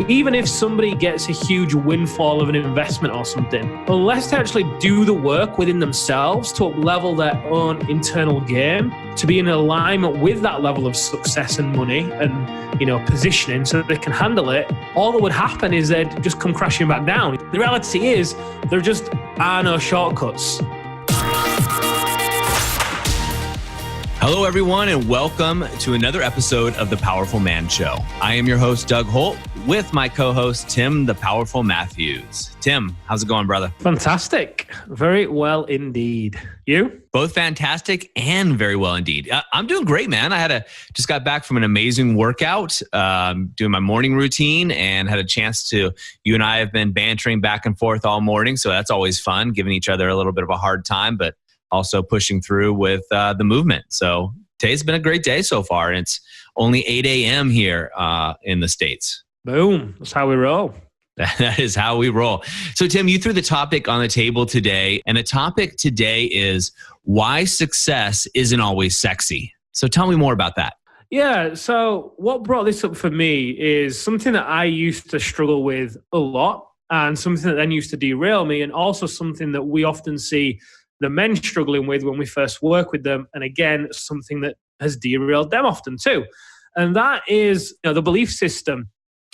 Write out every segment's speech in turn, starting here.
Even if somebody gets a huge windfall of an investment or something, unless they actually do the work within themselves to up-level their own internal game, to be in alignment with that level of success and money and, positioning so that they can handle it, all that would happen is they'd just come crashing back down. The reality is there just are no shortcuts. Hello, everyone, and welcome to another episode of The Powerful Man Show. I am your host, Doug Holt, with my co-host, Tim, The Powerful Matthews. Tim, how's it going, brother? Fantastic. Very well indeed. You? Both fantastic and very well indeed. I'm doing great, man. Just got back from an amazing workout, doing my morning routine, and had a chance to, you and I have been bantering back and forth all morning, so that's always fun, giving each other a little bit of a hard time, but also pushing through with the movement. So today's been a great day so far. And it's only 8 a.m. here in the States. Boom. That's how we roll. That is how we roll. So Tim, you threw the topic on the table today. And the topic today is why success isn't always sexy. So tell me more about that. Yeah. So what brought this up for me is something that I used to struggle with a lot, and something that then used to derail me, and also something that we often see the men struggling with when we first work with them. And again, something that has derailed them often too. And that is, the belief system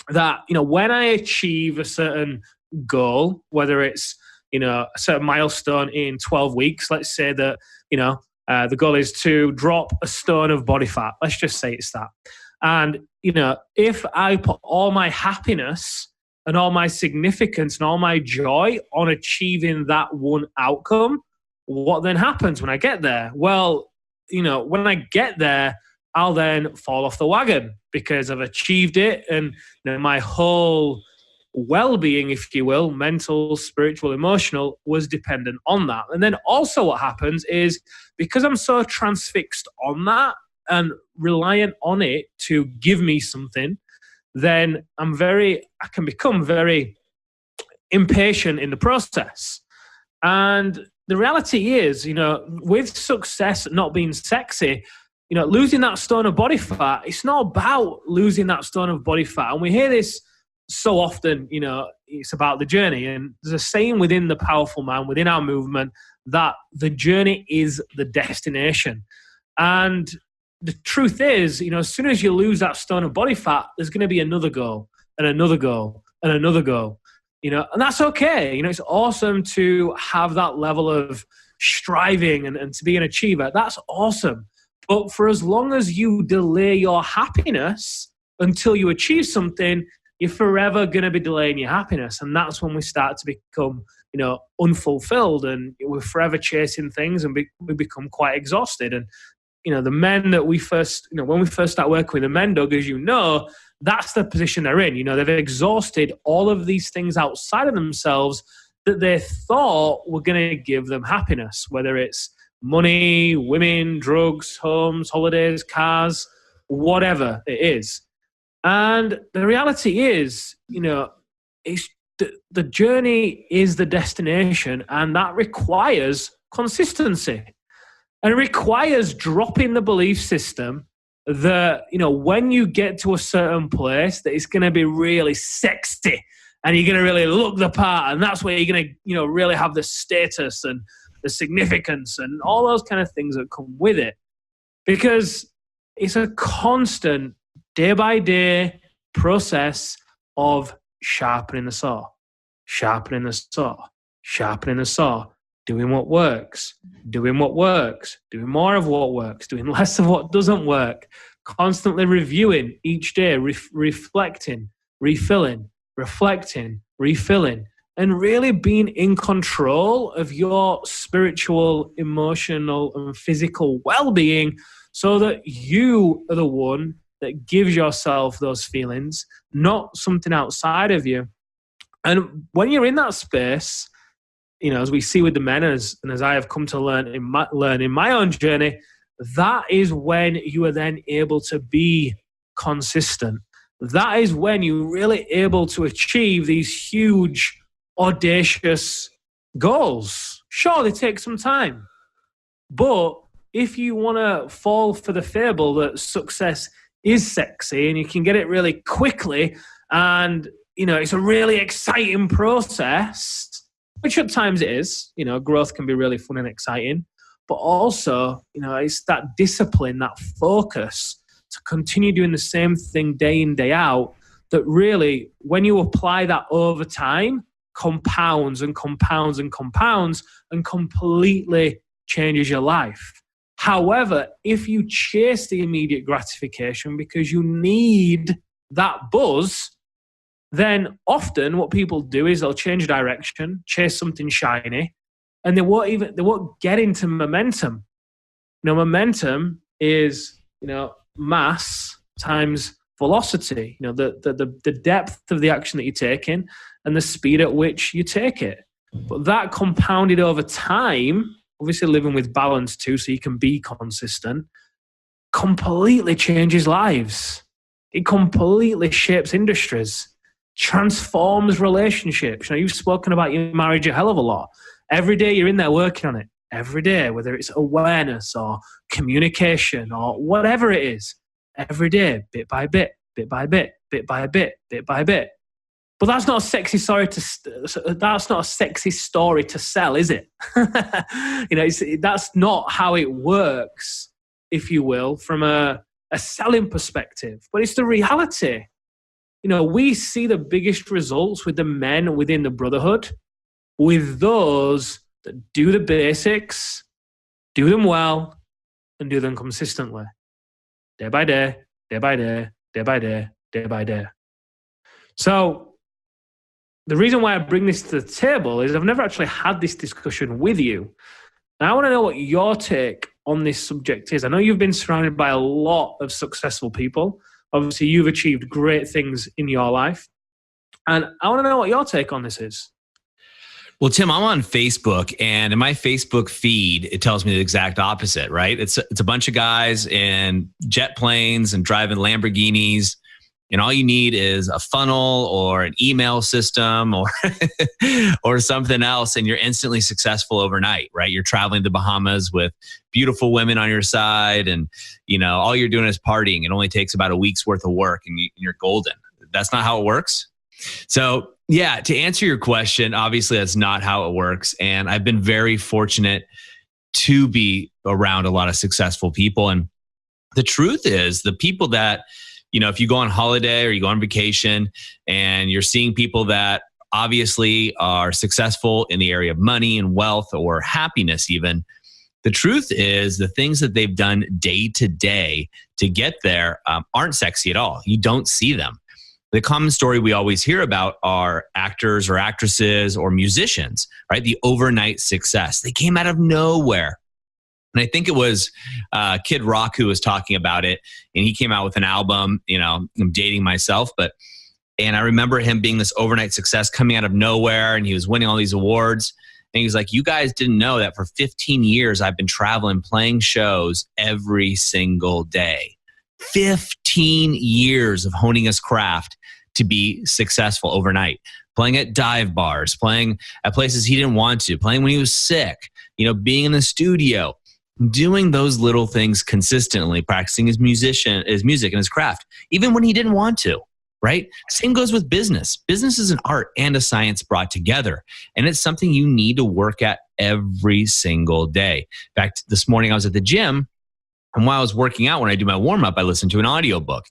that, when I achieve a certain goal, whether it's, a certain milestone in 12 weeks, let's say that, the goal is to drop a stone of body fat. Let's just say it's that. And, if I put all my happiness and all my significance and all my joy on achieving that one outcome, what then happens when I get there? Well, when I get there, I'll then fall off the wagon because I've achieved it, and my whole well-being, if you will, mental, spiritual, emotional, was dependent on that. And then also what happens is, because I'm so transfixed on that and reliant on it to give me something, then I can become very impatient in the process. And the reality is, with success not being sexy, losing that stone of body fat, it's not about losing that stone of body fat. And we hear this so often, it's about the journey. And there's a saying within the Powerful Man, within our movement, that the journey is the destination. And the truth is, as soon as you lose that stone of body fat, there's going to be another goal and another goal and another goal. And that's okay. It's awesome to have that level of striving and to be an achiever. That's awesome. But for as long as you delay your happiness until you achieve something, you're forever going to be delaying your happiness. And that's when we start to become, unfulfilled, and we're forever chasing things, and we become quite exhausted. And, the men that we first, when we first start working with the men, Doug, as that's the position they're in. They've exhausted all of these things outside of themselves that they thought were going to give them happiness, whether it's money, women, drugs, homes, holidays, cars, whatever it is. And the reality is, it's the journey is the destination, and that requires consistency. And it requires dropping the belief system that, when you get to a certain place, that it's going to be really sexy and you're going to really look the part, and that's where you're going to, really have the status and the significance and all those kind of things that come with it. Because it's a constant day by day process of sharpening the saw, sharpening the saw, sharpening the saw, doing what works, doing more of what works, doing less of what doesn't work, constantly reviewing each day, reflecting, refilling, reflecting, refilling, and really being in control of your spiritual, emotional, and physical well-being, so that you are the one that gives yourself those feelings, not something outside of you. And when you're in that space, as we see with the men, and as I have come to learn in my own journey, that is when you are then able to be consistent. That is when you're really able to achieve these huge, audacious goals. Sure, they take some time. But if you want to fall for the fable that success is sexy and you can get it really quickly And, it's a really exciting process, which at times it is. Growth can be really fun and exciting. But also, it's that discipline, that focus to continue doing the same thing day in, day out, that really, when you apply that over time, compounds and compounds and compounds and completely changes your life. However, if you chase the immediate gratification because you need that buzz, then often what people do is they'll change direction, chase something shiny, and they won't get into momentum. Momentum is, mass times velocity, the depth of the action that you're taking and the speed at which you take it. But that compounded over time, obviously living with balance too, so you can be consistent, completely changes lives. It completely shapes industries, transforms relationships. You've spoken about your marriage a hell of a lot. Every day you're in there working on it. Every day, whether it's awareness or communication or whatever it is. Every day, bit by bit, bit by bit, bit by bit, bit by bit. But that's not a sexy story to sell, is it? That's not how it works, if you will, from a selling perspective. But it's the reality. We see the biggest results with the men within the brotherhood, with those that do the basics, do them well, and do them consistently. Day by day, day by day, day by day, day by day. So the reason why I bring this to the table is I've never actually had this discussion with you. And I want to know what your take on this subject is. I know you've been surrounded by a lot of successful people. Obviously, you've achieved great things in your life. And I want to know what your take on this is. Well, Tim, I'm on Facebook, and in my Facebook feed, it tells me the exact opposite, right? It's a bunch of guys in jet planes and driving Lamborghinis, and all you need is a funnel or an email system or or something else, and you're instantly successful overnight, right? You're traveling to the Bahamas with beautiful women on your side, and all you're doing is partying. It only takes about a week's worth of work, and you're golden. That's not how it works. So, yeah, to answer your question, obviously that's not how it works. And I've been very fortunate to be around a lot of successful people. And the truth is, the people that, if you go on holiday or you go on vacation and you're seeing people that obviously are successful in the area of money and wealth or happiness even, the truth is the things that they've done day to day to get there aren't sexy at all. You don't see them. The common story we always hear about are actors or actresses or musicians, right? The overnight success. They came out of nowhere. And I think it was Kid Rock who was talking about it. And he came out with an album, I'm dating myself, and I remember him being this overnight success coming out of nowhere, and he was winning all these awards. And he was like, you guys didn't know that for 15 years, I've been traveling, playing shows every single day. 15 years of honing his craft to be successful overnight, playing at dive bars, playing at places he didn't want to, playing when he was sick, being in the studio, doing those little things consistently, practicing his music and his craft, even when he didn't want to, right? Same goes with business. Business is an art and a science brought together, and it's something you need to work at every single day. In fact, this morning I was at the gym, and while I was working out, when I do my warm-up, I listened to an audiobook.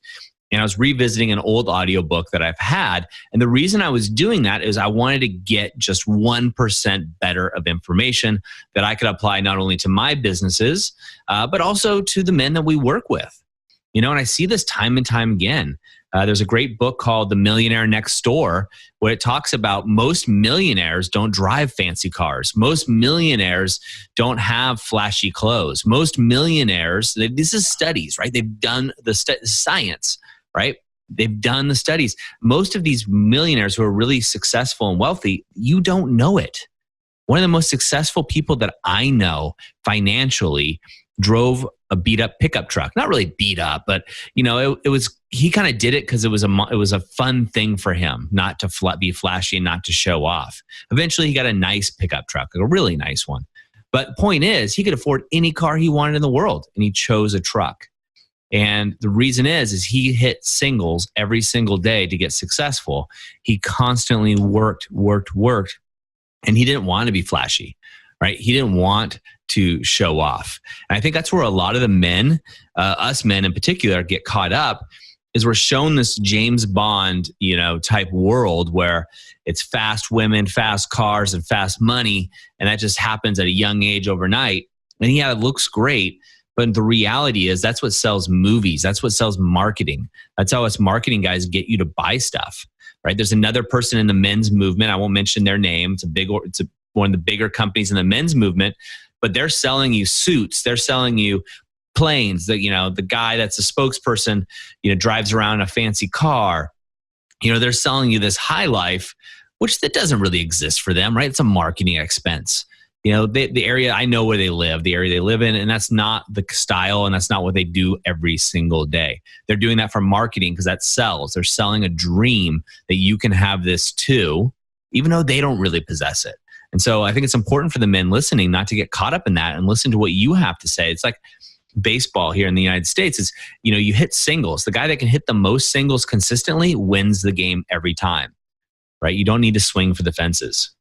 And I was revisiting an old audiobook that I've had. And the reason I was doing that is I wanted to get just 1% better of information that I could apply not only to my businesses, but also to the men that we work with. And I see this time and time again. There's a great book called The Millionaire Next Door, where it talks about most millionaires don't drive fancy cars. Most millionaires don't have flashy clothes. Most millionaires, this is studies, right? They've done the science, right? They've done the studies. Most of these millionaires who are really successful and wealthy, you don't know it. One of the most successful people that I know financially drove a beat up pickup truck. Not really beat up, but it was, he kind of did it because it was a fun thing for him, not to be flashy and not to show off. Eventually he got a nice pickup truck, a really nice one. But the point is, he could afford any car he wanted in the world, and he chose a truck. And the reason is he hit singles every single day to get successful. He constantly worked, and he didn't want to be flashy, right? He didn't want to show off. And I think that's where a lot of the men, us men in particular, get caught up, is we're shown this James Bond, type world where it's fast women, fast cars, and fast money. And that just happens at a young age overnight. And yeah, it looks great. But the reality is that's what sells movies. That's what sells marketing. That's how us marketing guys get you to buy stuff, right? There's another person in the men's movement. I won't mention their name. It's one of the bigger companies in the men's movement, but they're selling you suits. They're selling you planes. The guy that's a spokesperson, drives around in a fancy car. They're selling you this high life, which that doesn't really exist for them, right? It's a marketing expense. The area, I know where they live, the area they live in, and that's not the style and that's not what they do every single day. They're doing that for marketing because that sells. They're selling a dream that you can have this too, even though they don't really possess it. And so I think it's important for the men listening not to get caught up in that and listen to what you have to say. It's like baseball here in the United States is, you hit singles. The guy that can hit the most singles consistently wins the game every time, right? You don't need to swing for the fences.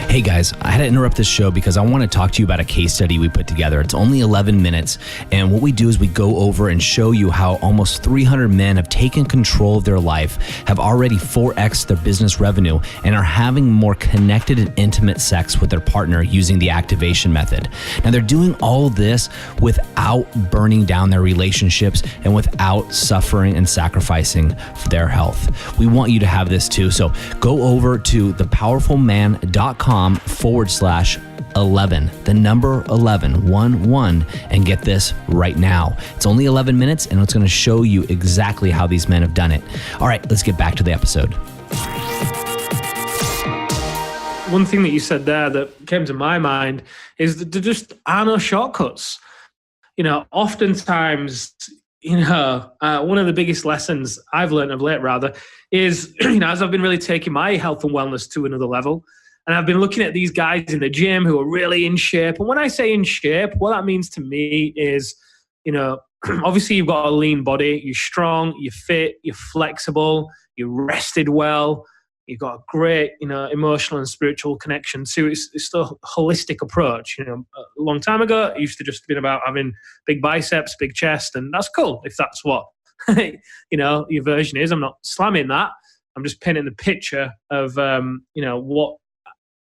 Hey guys, I had to interrupt this show because I want to talk to you about a case study we put together. It's only 11 minutes, and what we do is we go over and show you how almost 300 men have taken control of their life, have already 4x'd their business revenue, and are having more connected and intimate sex with their partner using the activation method. Now, they're doing all this without burning down their relationships and without suffering and sacrificing their health. We want you to have this too, so go over to thepowerfulman.com/11, the number 11, and get this right now. It's only 11 minutes, and it's going to show you exactly how these men have done it. All right, let's get back to the episode. One thing that you said there that came to my mind is that there just are no shortcuts. Oftentimes, one of the biggest lessons I've learned of late, is, as I've been really taking my health and wellness to another level, and I've been looking at these guys in the gym who are really in shape. And when I say in shape, what that means to me is, obviously you've got a lean body, you're strong, you're fit, you're flexible, you're rested well, you've got a great, emotional and spiritual connection. So it's the holistic approach. A long time ago, it used to just been about having big biceps, big chest, and that's cool if that's what, your version is. I'm not slamming that. I'm just painting the picture of, what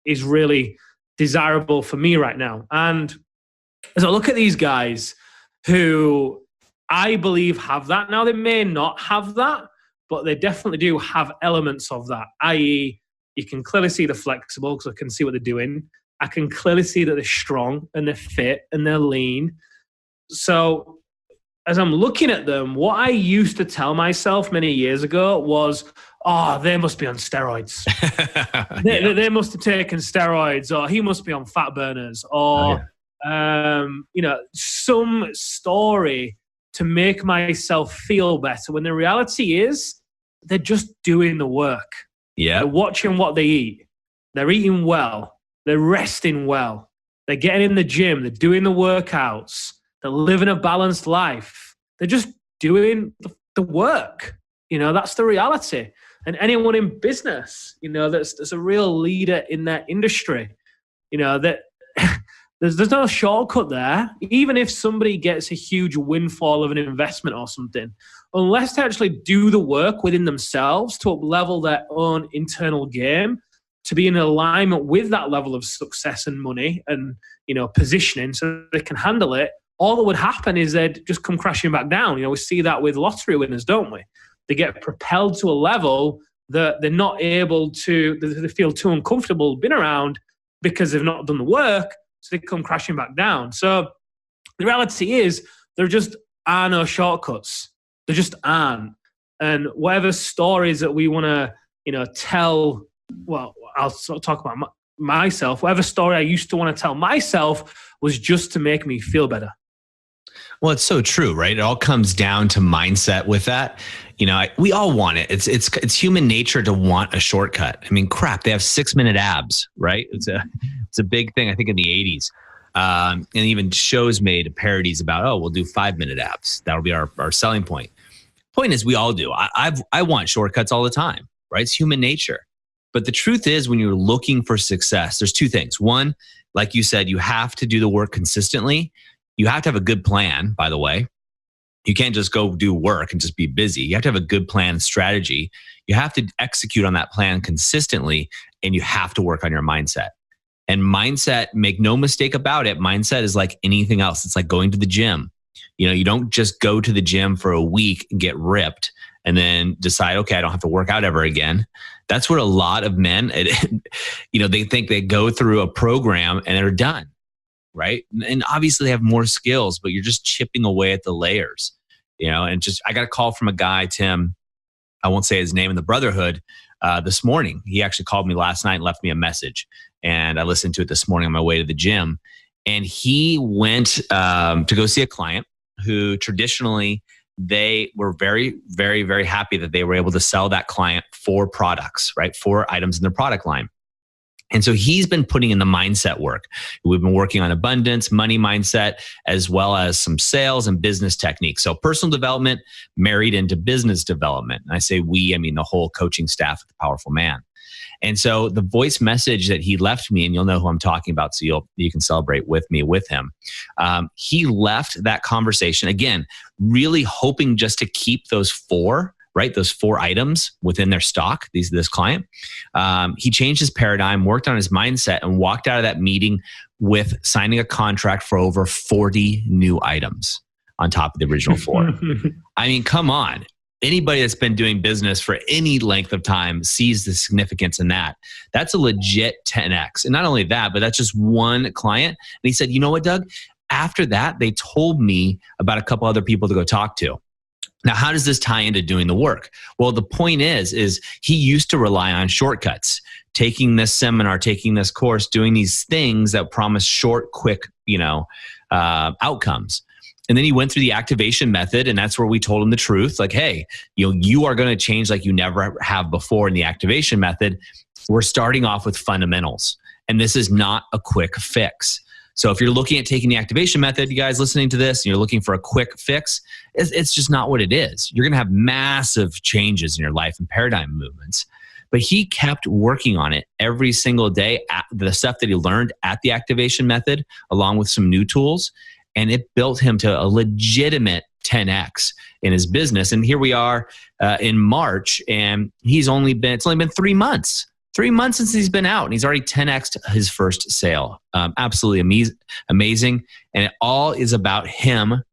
is really desirable for me right now. And as I look at these guys who I believe have that, now they may not have that, but they definitely do have elements of that, i.e. you can clearly see they're flexible because I can see what they're doing. I can clearly see that they're strong and they're fit and they're lean. So as I'm looking at them, what I used to tell myself many years ago was, they must be on steroids. They must have taken steroids, or he must be on fat burners, or, some story to make myself feel better. When the reality is they're just doing the work. Yeah. They're watching what they eat. They're eating well. They're resting well. They're getting in the gym. They're doing the workouts. They're living a balanced life. They're just doing the work. That's the reality. And anyone in business, that's a real leader in their industry, that there's no shortcut there. Even if somebody gets a huge windfall of an investment or something, unless they actually do the work within themselves to up-level their own internal game, to be in alignment with that level of success and money and, positioning so they can handle it, all that would happen is they'd just come crashing back down. We see that with lottery winners, don't we? They get propelled to a level that they're not able to, they feel too uncomfortable being around because they've not done the work, so they come crashing back down. So the reality is there just are no shortcuts. There just aren't. And whatever stories that we want to, tell, well, I'll talk about myself. Whatever story I used to want to tell myself was just to make me feel better. Well, it's so true, right? It all comes down to mindset with that. We all want it. It's human nature to want a shortcut. I mean, crap, they have 6-minute abs, right? It's a big thing, I think, in the 80s. And even shows made parodies about, oh, we'll do 5-minute abs. That'll be our selling point. Point is, we all do. I want shortcuts all the time, right? It's human nature. But the truth is, when you're looking for success, there's two things. One, like you said, you have to do the work consistently. You have to have a good plan, by the way. You can't just go do work and just be busy. You have to have a good plan, strategy. You have to execute on that plan consistently, and you have to work on your mindset. And mindset, make no mistake about it, mindset is like anything else. It's like going to the gym. You don't just go to the gym for a week and get ripped and then decide, okay, I don't have to work out ever again. That's what a lot of men, they think they go through a program and they're done, right? And obviously they have more skills, but you're just chipping away at the layers, and I got a call from a guy, Tim, I won't say his name, in the Brotherhood this morning. He actually called me last night and left me a message. And I listened to it this morning on my way to the gym. And he went to go see a client who traditionally they were very, very, very happy that they were able to sell that client 4 products, right? 4 items in their product line. And so he's been putting in the mindset work. We've been working on abundance, money mindset, as well as some sales and business techniques. So personal development married into business development. And I say we, I mean the whole coaching staff at The Powerful Man. And so the voice message that he left me, and you'll know who I'm talking about, so you can celebrate with me with him. He left that conversation, again, really hoping just to keep those 4, right? Those 4 items within their stock, this client. He changed his paradigm, worked on his mindset, and walked out of that meeting with signing a contract for over 40 new items on top of the original 4. I mean, come on. Anybody that's been doing business for any length of time sees the significance in that. That's a legit 10X. And not only that, but that's just one client. And he said, you know what, Doug? After that, they told me about a couple other people to go talk to. Now, how does this tie into doing the work? Well, the point is he used to rely on shortcuts, taking this seminar, taking this course, doing these things that promise short, quick, outcomes. And then he went through the activation method, and that's where we told him the truth. Like, hey, you are going to change like you never have before in the activation method. We're starting off with fundamentals, and this is not a quick fix. So if you're looking at taking the activation method, you guys listening to this, and you're looking for a quick fix, it's just not what it is. You're going to have massive changes in your life and paradigm movements. But he kept working on it every single day, the stuff that he learned at the activation method, along with some new tools. And it built him to a legitimate 10X in his business. And here we are in March, and it's only been 3 months. 3 months since he's been out, and he's already 10X'd his first sale. Absolutely amazing. And it all is about him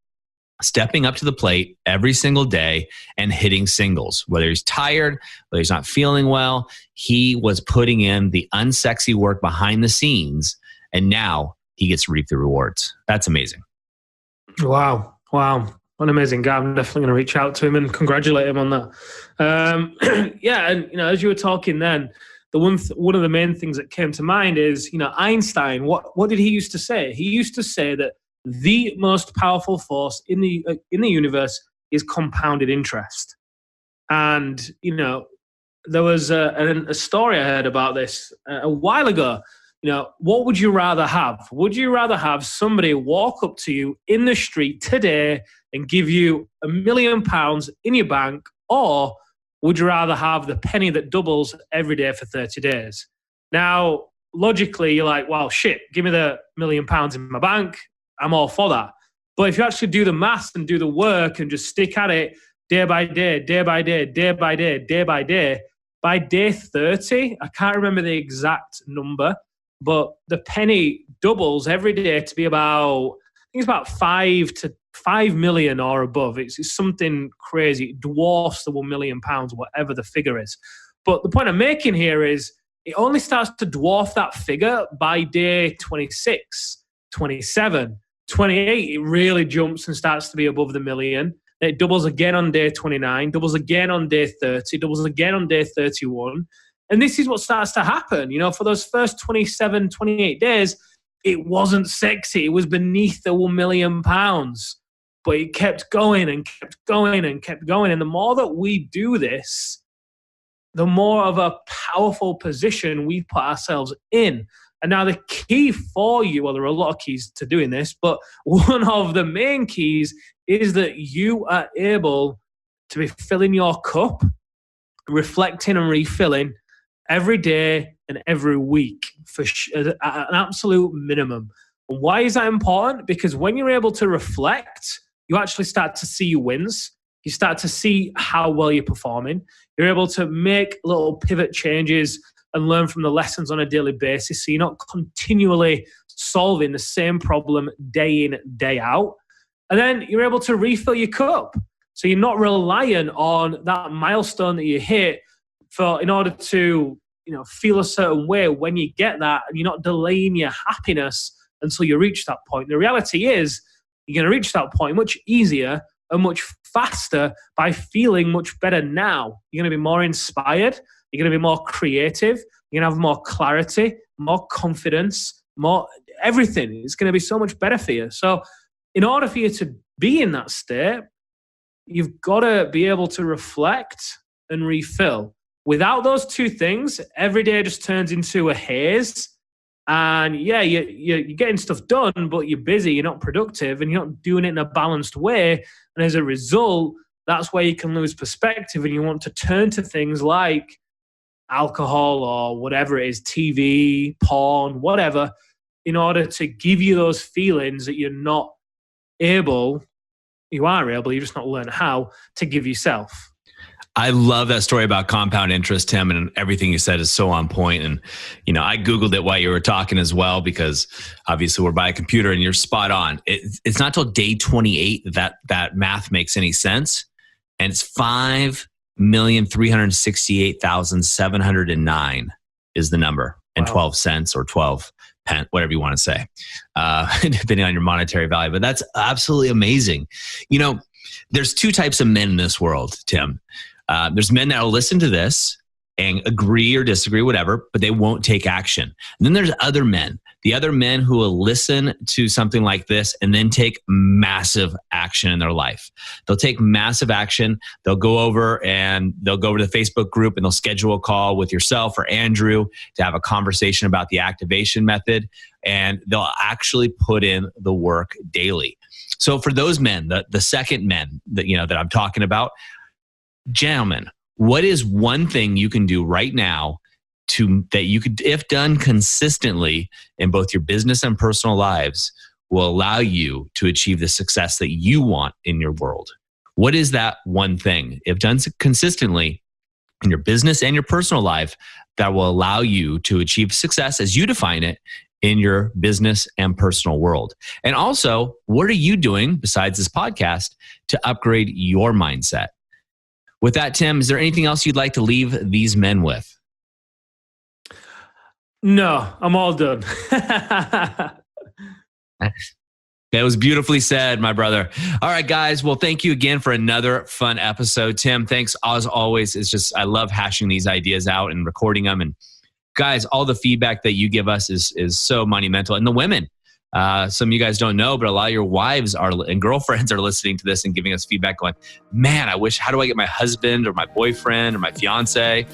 stepping up to the plate every single day and hitting singles. Whether he's tired, whether he's not feeling well, he was putting in the unsexy work behind the scenes, and now he gets to reap the rewards. That's amazing. Wow. What an amazing guy. I'm definitely going to reach out to him and congratulate him on that. Yeah, and as you were talking then, one of the main things that came to mind is, Einstein, what did he used to say? He used to say that the most powerful force in the universe is compounded interest. And, there was a story I heard about this a while ago. What would you rather have? Would you rather have somebody walk up to you in the street today and give you £1 million in your bank, or would you rather have the penny that doubles every day for 30 days? Now, logically, you're like, well, shit, give me the £1 million in my bank. I'm all for that. But if you actually do the maths and do the work and just stick at it day by day, day by day, day by day, day by day, by day 30, I can't remember the exact number, but the penny doubles every day to be about, I think it's about 5 million or above. It's something crazy. It dwarfs the £1 million, whatever the figure is. But the point I'm making here is it only starts to dwarf that figure by day 26, 27, 28. It really jumps and starts to be above the million. Then it doubles again on day 29, doubles again on day 30, doubles again on day 31. And this is what starts to happen. For those first 27, 28 days, it wasn't sexy. It was beneath the £1 million. But it kept going and kept going and kept going. And the more that we do this, the more of a powerful position we put ourselves in. And now the key for you, well, there are a lot of keys to doing this, but one of the main keys is that you are able to be filling your cup, reflecting and refilling every day and every week for at an absolute minimum. And why is that important? Because when you're able to reflect, you actually start to see your wins. You start to see how well you're performing. You're able to make little pivot changes and learn from the lessons on a daily basis. So you're not continually solving the same problem day in, day out. And then you're able to refill your cup. So you're not reliant on that milestone that you hit in order to, feel a certain way when you get that, and you're not delaying your happiness until you reach that point. The reality is you're going to reach that point much easier and much faster by feeling much better now. You're going to be more inspired. You're going to be more creative. You're going to have more clarity, more confidence, more everything. It's going to be so much better for you. So in order for you to be in that state, you've got to be able to reflect and refill. Without those two things, every day just turns into a haze. And yeah, you're getting stuff done, but you're busy, you're not productive, and you're not doing it in a balanced way. And as a result, that's where you can lose perspective, and you want to turn to things like alcohol or whatever it is, TV, porn, whatever, in order to give you those feelings that you are able, you're just not learning how to give yourself. I love that story about compound interest, Tim, and everything you said is so on point. And, I Googled it while you were talking as well, because obviously we're by a computer and you're spot on. It's not till day 28 that math makes any sense. And it's 5,368,709 is the number, and 12 cents or 12 pence, whatever you want to say, depending on your monetary value. But that's absolutely amazing. There's two types of men in this world, Tim. There's men that will listen to this and agree or disagree, whatever, but they won't take action. And then there's other men, the other men who will listen to something like this and then take massive action in their life. They'll take massive action. They'll go over to the Facebook group and they'll schedule a call with yourself or Andrew to have a conversation about the activation method. And they'll actually put in the work daily. So for those men, the second men that I'm talking about, gentlemen, what is one thing you can do right now that you could, if done consistently in both your business and personal lives, will allow you to achieve the success that you want in your world? What is that one thing, if done consistently in your business and your personal life, that will allow you to achieve success as you define it in your business and personal world? And also, what are you doing besides this podcast to upgrade your mindset? With that, Tim, is there anything else you'd like to leave these men with? No, I'm all done. That was beautifully said, my brother. All right, guys. Well, thank you again for another fun episode. Tim, thanks as always. I love hashing these ideas out and recording them. And guys, all the feedback that you give us is so monumental. And the women, some of you guys don't know, but a lot of your wives and girlfriends are listening to this and giving us feedback going, man, how do I get my husband or my boyfriend or my fiance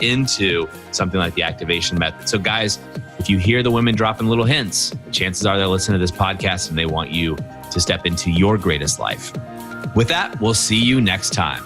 into something like the activation method? So guys, if you hear the women dropping little hints, chances are they're listening to this podcast and they want you to step into your greatest life. With that, we'll see you next time.